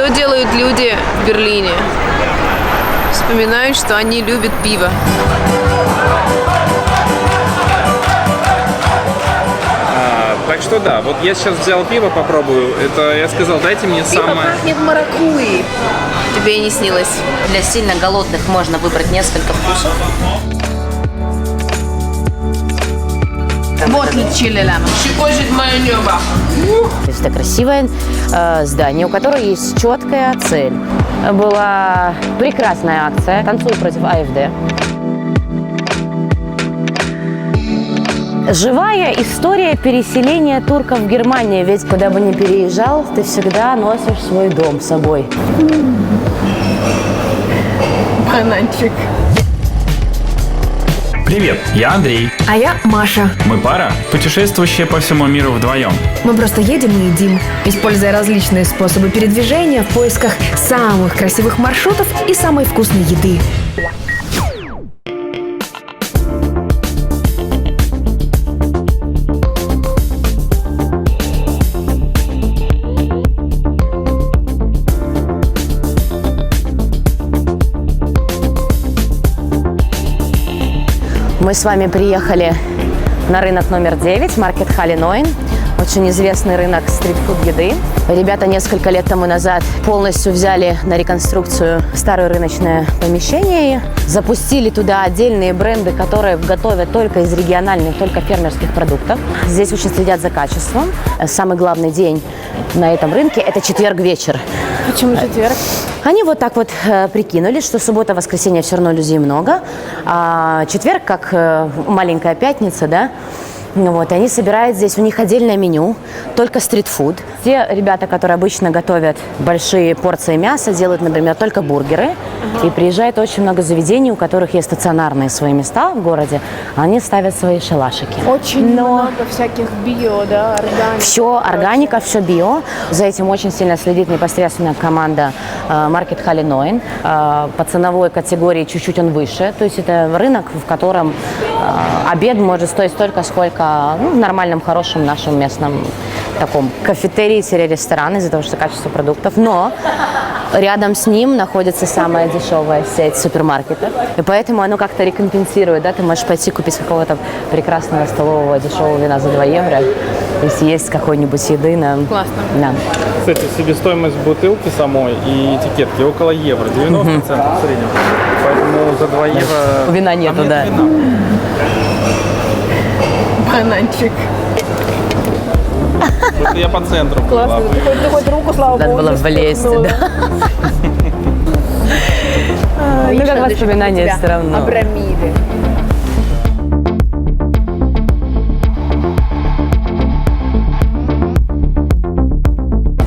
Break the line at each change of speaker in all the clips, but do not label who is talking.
Что делают люди в Берлине? Вспоминают, что они любят пиво.
Так что да, вот я сейчас взял пиво, попробую. Это я сказал, дайте мне самое...
Пиво пахнет маракуйей. Тебе и не снилось.
Для сильно голодных можно выбрать несколько вкусов.
Вот лечили лама. Щекочет мое небо.
То есть это красивое здание, у которого есть четкая цель. Была прекрасная акция «Танцуй против АФД». Живая история переселения турков в Германию. Ведь куда бы ни переезжал, ты всегда носишь свой дом с собой.
Бананчик.
Привет, я Андрей.
А я Маша.
Мы пара, путешествующая по всему миру вдвоем.
Мы просто едем и едим, используя различные способы передвижения в поисках самых красивых маршрутов и самой вкусной еды.
Мы с вами приехали на рынок номер 9, Маркетхалле 9. Очень известный рынок стритфуд-еды. Ребята несколько лет тому назад полностью взяли на реконструкцию старое рыночное помещение и запустили туда отдельные бренды, которые готовят только из региональных, только фермерских продуктов. Здесь очень следят за качеством. Самый главный день на этом рынке – это четверг вечер.
Почему четверг?
Они вот так вот прикинули, что суббота, воскресенье все равно людей много, а четверг как маленькая пятница, да. Вот, и они собирают здесь, у них отдельное меню, только стритфуд. Те ребята, которые обычно готовят большие порции мяса, делают, например, только бургеры. И приезжает очень много заведений, у которых есть стационарные свои места в городе. Они ставят свои шалашики.
Очень много всяких био, да, органики.
Все органика, все био. За этим очень сильно следит непосредственно команда Markethalle 9. По ценовой категории чуть-чуть он выше. То есть это рынок, в котором обед может стоить столько, сколько в нормальном, хорошем нашем местном таком кафетерии-ресторан из-за того, что качество продуктов. Но рядом с ним находится самая дешевая сеть супермаркетов. И поэтому оно как-то рекомпенсирует. Да? Ты можешь пойти купить какого-то прекрасного столового дешевого вина за 2 евро и съесть какой-нибудь еды.
Классно.
Да.
Кстати, себестоимость бутылки самой и этикетки около евро, 90% в среднем. Поэтому за 2 евро...
Вина нету, да.
Вина.
Бананчик.
Просто я по центру.
Классно. Ты хоть руку, слава
Надо
богу,
было
не
влезть,
стукнула.
да. Ну, как воспоминания все равно.
Обрамили.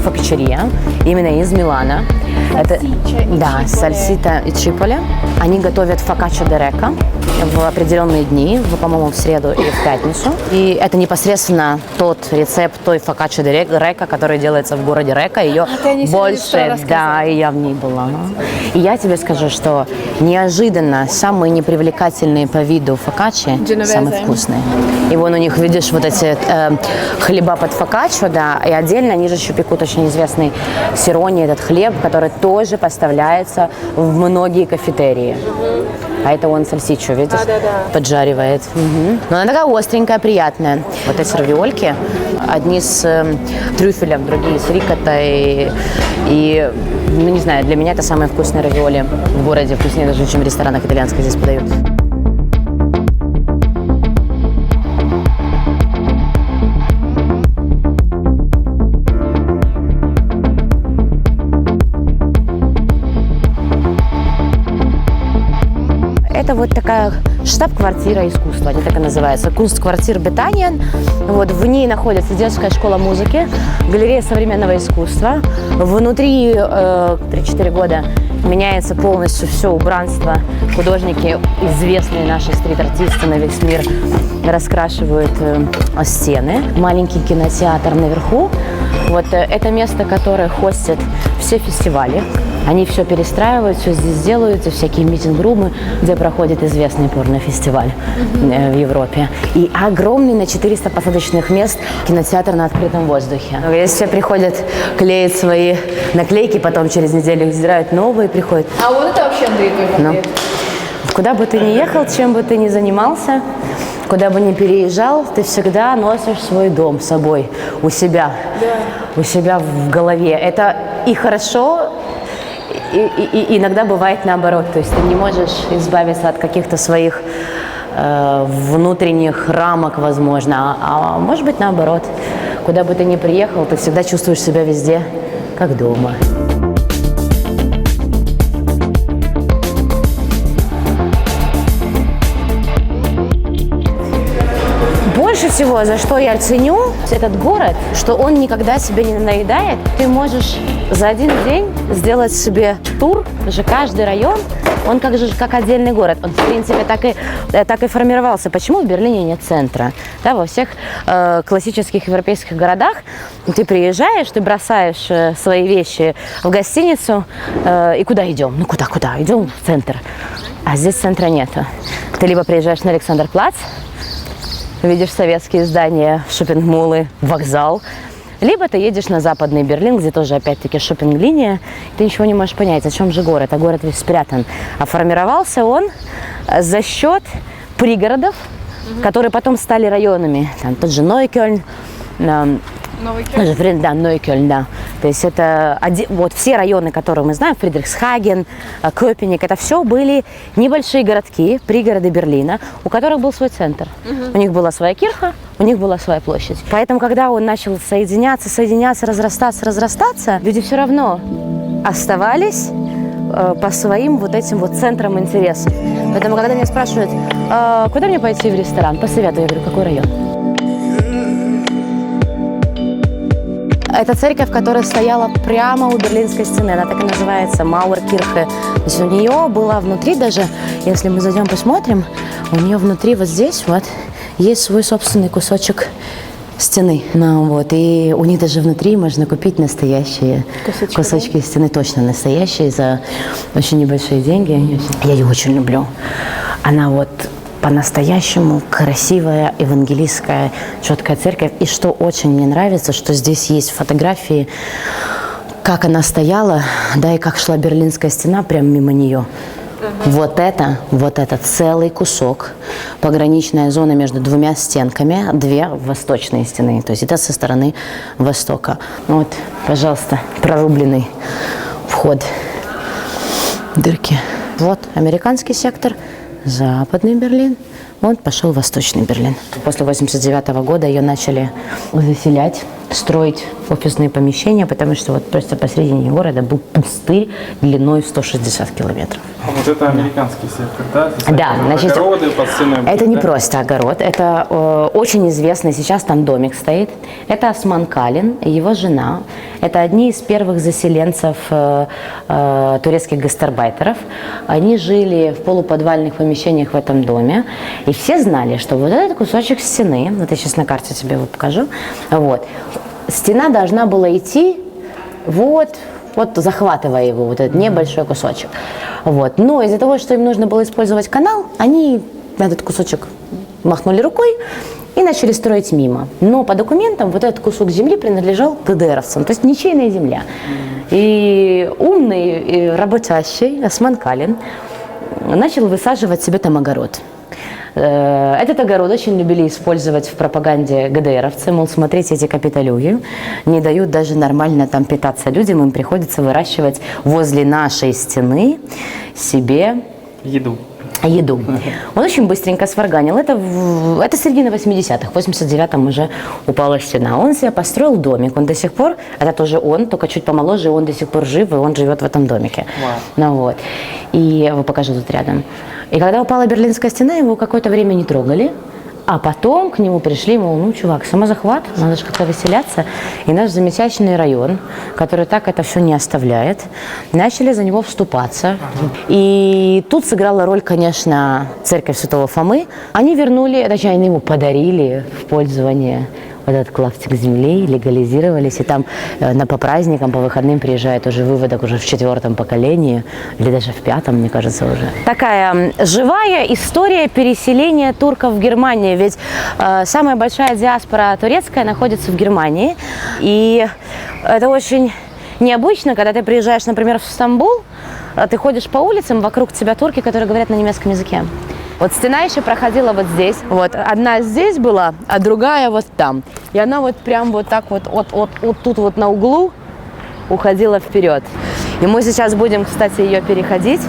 Фокачерия, именно из Милана. Это, да, сальсита и чиполе. Они готовят фокаччо де река в определенные дни, по-моему, в среду и в пятницу. И это непосредственно тот рецепт той фокаччо де река, который делается в городе Река. Ее больше, да, и я в ней была. И я тебе скажу, что неожиданно самые непривлекательные по виду фокаччи самые вкусные. И вон у них, видишь, вот эти хлеба под фокаччо, да, и отдельно они же еще пекут очень известный сирони, этот хлеб, который тоже поставляется в многие кафетерии. А это он сальсичо, видишь, поджаривает. Но она такая остренькая, приятная. Вот эти равиольки, одни с трюфелем, другие с рикоттой. И, ну не знаю, для меня это самые вкусные равиоли в городе, вкуснее даже, чем в ресторанах итальянских здесь подают. Это вот такая штаб-квартира искусства, они так и называются. Кунстквартир Бетанien. Вот, в ней находится детская школа музыки, галерея современного искусства. Внутри 3-4 года меняется полностью все убранство. Художники, известные наши стрит-артисты на весь мир, раскрашивают стены. Маленький кинотеатр наверху. Вот это место, которое хостит все фестивали. Они все перестраивают, все здесь делают, всякие митинг-румы, где проходит известный порнофестиваль в Европе. И огромный на 400 посадочных мест кинотеатр на открытом воздухе. Здесь все приходят, клеят свои наклейки, потом через неделю их сдирают новые, приходят.
А вот это вообще Андрей твой портрет.
Куда бы ты ни ехал, чем бы ты ни занимался, куда бы ни переезжал, ты всегда носишь свой дом с собой, у себя в голове. Это и хорошо, и иногда бывает наоборот. То есть ты не можешь избавиться от каких-то своих внутренних рамок, возможно, а может быть наоборот. Куда бы ты ни приехал, ты всегда чувствуешь себя везде как дома. Больше всего, за что я ценю этот город, что он никогда себе не наедает. Ты можешь за один день сделать себе тур, уже каждый район, он как отдельный город. Он, в принципе, так и формировался. Почему в Берлине нет центра? Да, во всех классических европейских городах ты приезжаешь, ты бросаешь свои вещи в гостиницу, и куда идем? Ну, куда? Идем в центр. А здесь центра нету. Ты либо приезжаешь на Александр-Плац, видишь советские здания, шоппинг-молы, вокзал. Либо ты едешь на западный Берлин, где тоже опять-таки шоппинг-линия. Ты ничего не можешь понять, о чем же город. А город весь спрятан. А формировался он за счет пригородов, которые потом стали районами. Там тот же Нойкёльн, Нойкёльн, да. То есть это вот все районы, которые мы знаем, Фридрихсхаген, Köpenick, это все были небольшие городки, пригороды Берлина, у которых был свой центр. У них была своя кирха, у них была своя площадь. Поэтому, когда он начал соединяться, разрастаться, люди все равно оставались по своим вот этим вот центрам интересов. Поэтому, когда меня спрашивают, куда мне пойти в ресторан, посоветуй, я говорю, какой район? Это церковь, которая стояла прямо у Берлинской стены. Она так и называется, Мауэркирхе. То есть у нее была внутри даже, если мы зайдем посмотрим, у нее внутри вот здесь вот есть свой собственный кусочек стены. Ну, вот, и у них даже внутри можно купить настоящие кусочки стены, точно настоящие, за очень небольшие деньги. Я ее очень люблю. Она вот по-настоящему красивая, евангелистская, четкая церковь. И что очень мне нравится, что здесь есть фотографии, как она стояла, да, и как шла Берлинская стена прямо мимо нее. Вот это целый кусок, пограничная зона между двумя стенками, две восточные стены, то есть это со стороны востока. Вот, пожалуйста, прорубленный вход, дырки. Вот американский сектор, западный Берлин, вот пошел восточный Берлин. После 1989 года ее начали заселять, строить офисные помещения, потому что вот просто посредине города был пустырь длиной в 160 километров.
А вот это американский сектор, да?
Да, значит,
огороды под стеной.
Это не просто огород, это очень известный, сейчас там домик стоит. Это Осман Калин, его жена. Это одни из первых заселенцев турецких гастарбайтеров. Они жили в полуподвальных помещениях в этом доме. И все знали, что вот этот кусочек стены, вот я сейчас на карте тебе его покажу, вот, стена должна была идти вот захватывая его, вот этот небольшой кусочек. Вот. Но из-за того, что им нужно было использовать канал, они на этот кусочек махнули рукой и начали строить мимо. Но по документам вот этот кусок земли принадлежал ГДРовцам, то есть ничейная земля. И умный, и работящий Осман Калин начал высаживать себе там огород. Этот огород очень любили использовать в пропаганде ГДРовцы, мол, смотрите, эти капиталюги не дают даже нормально там питаться людям, им приходится выращивать возле нашей стены себе
еду.
Он очень быстренько сварганил. Это середина 80-х, в 89-м уже упала стена. Он себе построил домик, он до сих пор, это тоже он, только чуть помоложе, он до сих пор жив, и он живет в этом домике. Ну, вот. И я его покажу тут рядом. И когда упала Берлинская стена, его какое-то время не трогали, а потом к нему пришли, мол, ну, чувак, самозахват, надо же как-то выселяться. И наш замечательный район, который так это все не оставляет, начали за него вступаться. И тут сыграла роль, конечно, церковь Святого Фомы. Они вернули, точнее, они ему подарили в пользование вот этот клаптик земли, легализировались, и там по праздникам, по выходным приезжает уже выводок уже в 4-м поколении, или даже в 5-м, мне кажется, уже. Такая живая история переселения турков в Германию, ведь самая большая диаспора турецкая находится в Германии, и это очень необычно, когда ты приезжаешь, например, в Стамбул, ты ходишь по улицам, вокруг тебя турки, которые говорят на немецком языке. Вот стена еще проходила вот здесь. Вот одна здесь была, а другая вот там. И она вот прям вот так вот тут вот на углу уходила вперед. И мы сейчас будем, кстати, ее переходить.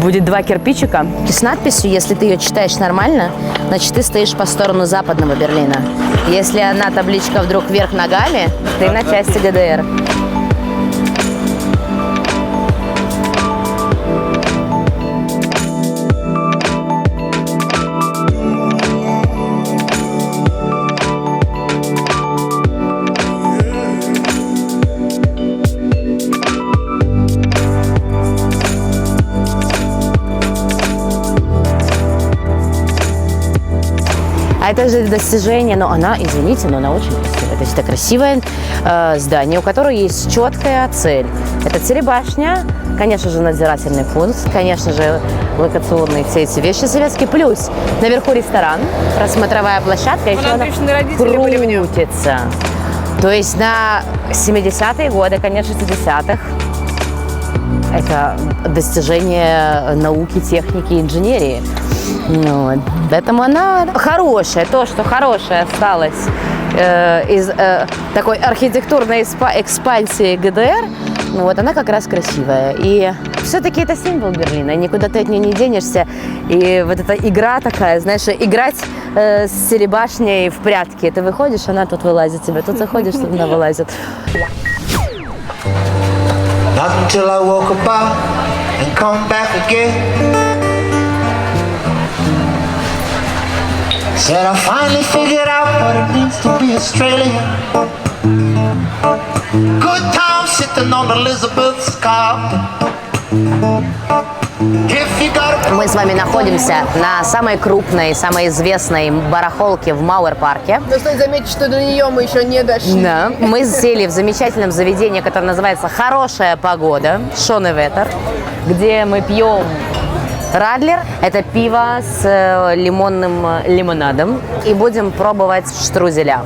Будет 2 кирпичика. И с надписью, если ты ее читаешь нормально, значит, ты стоишь по сторону западного Берлина. Если она табличка вдруг вверх ногами, ты на части ГДР. А это же достижение, но она, извините, но она очень красивая. То есть это красивое здание, у которого есть четкая цель. Это телебашня, конечно же, надзирательный пункт, конечно же, локационные все эти вещи советские. Плюс наверху ресторан, просмотровая площадка, еще она крутится. То есть на 70-е годы, конечно, 60-х, это достижение науки, техники, инженерии. Вот. Поэтому она хорошая, то, что хорошее осталось из такой архитектурной экспансии ГДР, ну, вот она как раз красивая. И все-таки это символ Берлина, никуда ты от нее не денешься. И вот эта игра такая, знаешь, играть с телебашней в прятки. Ты выходишь, она тут вылазит тебе, тут заходишь, тут она вылазит.
Not until I walk about and come back again. Said I finally figured out what it means to be Australian. Good time sitting on Elizabeth's carpet.
Мы с вами находимся на самой крупной, самой известной барахолке в Мауэр-парке.
Но стоит заметить, что до нее мы еще не дошли.
Да. Мы сели в замечательном заведении, которое называется «Хорошая погода», Шоневетер, где мы пьем Радлер. Это пиво с лимонным лимонадом. И будем пробовать штрузеля.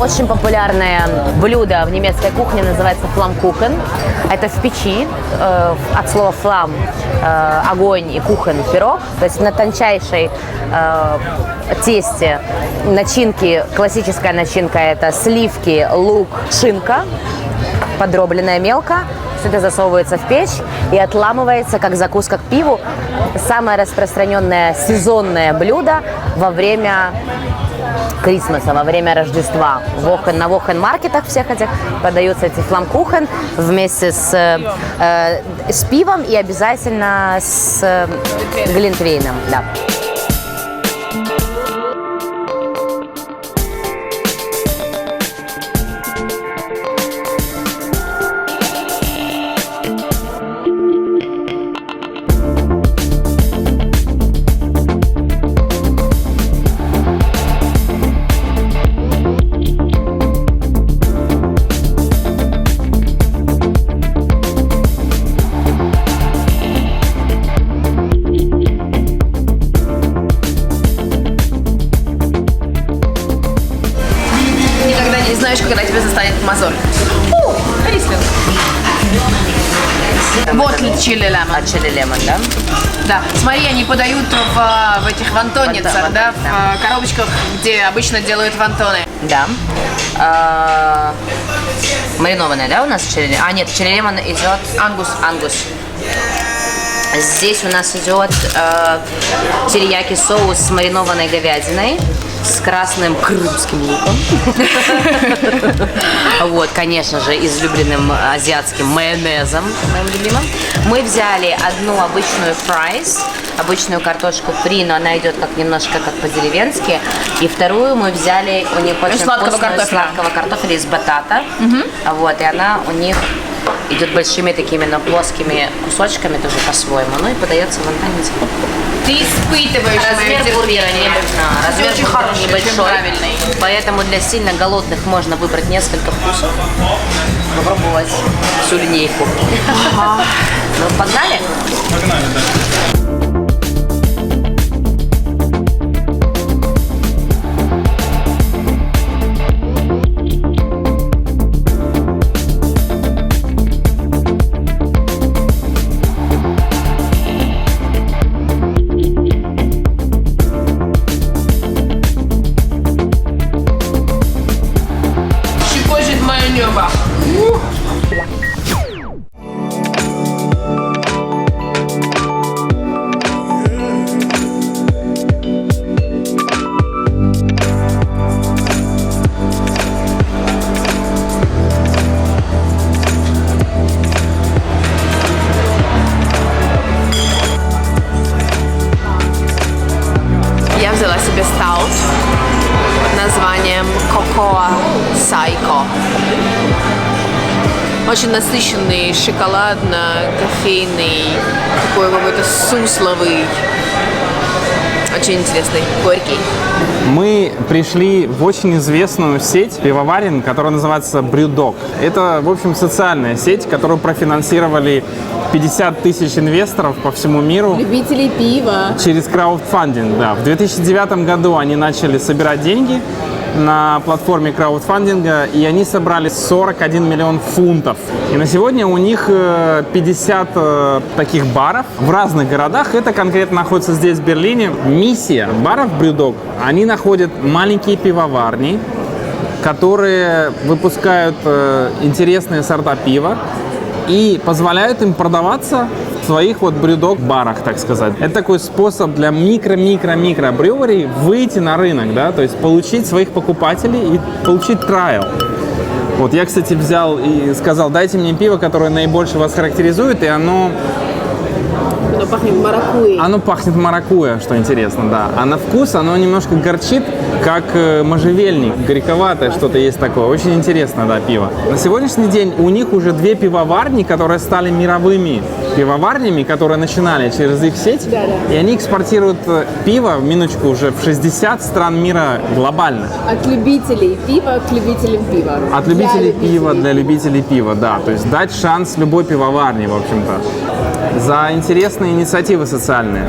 Очень популярное блюдо в немецкой кухне называется фламкухен. Это в печи, от слова флам, огонь, и кухен, пирог. То есть на тончайшей тесте начинки, классическая начинка — это сливки, лук, шинка, подробленная мелко. Все это засовывается в печь и отламывается как закуска к пиву. Самое распространенное сезонное блюдо во время Крисмаса, во время Рождества. На вохен-маркетах всех этих подаются эти фламкухен вместе с пивом и обязательно с глинтвейном. Да.
Знаешь, когда тебя застанет мозоль. Рислинг. Вот чили лемон.
А чили лемон, да?
Да. Смотри, они подают в этих вантонницах, да, в коробочках, где обычно делают вантоны.
Да. Маринованная, да, у нас чили? А, нет, чили лемон идет ангус. Здесь у нас идет терияки соус с маринованной говядиной. с красным крымским луком. Вот, конечно же, излюбленным азиатским майонезом, моим любимым. Мы взяли одну обычную фрайс, обычную картошку фри, но она идет как немножко как по-деревенски. И вторую мы взяли у них очень
сладкого
вкусную
картофеля.
сладкого картофеля из батата. Вот, и она у них идет большими такими, но плоскими кусочками тоже по-своему. Ну и подается в вантоне.
Ты испытываешь
Размер
мое
бургера
терпение.
размер
Очень
бургера
хороший, очень
небольшой,
правильный.
поэтому для сильно голодных можно выбрать несколько вкусов, попробовать всю линейку. Ну, погнали?
Погнали, да.
Щекочет мое небо. Я взяла себе стаут под названием Cocoa Psycho. Очень насыщенный, шоколадно-кофейный, такой какой-то сусловый. Очень интересный, горький.
Мы пришли в очень известную сеть пивоварен, которая называется BrewDog. Это, в общем, социальная сеть, которую профинансировали 50 тысяч инвесторов по всему миру.
Любителей пива.
Через краудфандинг, да. В 2009 году они начали собирать деньги на платформе краудфандинга, и они собрали 41 миллион фунтов. И на сегодня у них 50 таких баров в разных городах. Это конкретно находится здесь, в Берлине. Миссия баров BrewDog, они находят маленькие пивоварни, которые выпускают интересные сорта пива и позволяют им продаваться в своих вот BrewDog барах, так сказать. Это такой способ для микро-микро-микро брюверей выйти на рынок, да, то есть получить своих покупателей и получить трайл. Вот я, кстати, взял и сказал, дайте мне пиво, которое наибольше вас характеризует, и оно
пахнет маракуйей.
Оно пахнет маракуйя, что интересно, да. А на вкус оно немножко горчит, как можжевельник. Горьковатое что-то есть такое. Очень интересно, да, пиво. На сегодняшний день у них уже 2 пивоварни, которые стали мировыми пивоварнями, которые начинали через их сеть. И они экспортируют пиво, минуточку, уже в 60 стран мира глобально.
От любителей пива к любителям пива.
От любителей пива для любителей пива, да. То есть дать шанс любой пивоварне, в общем-то. За интересные инициативы социальные.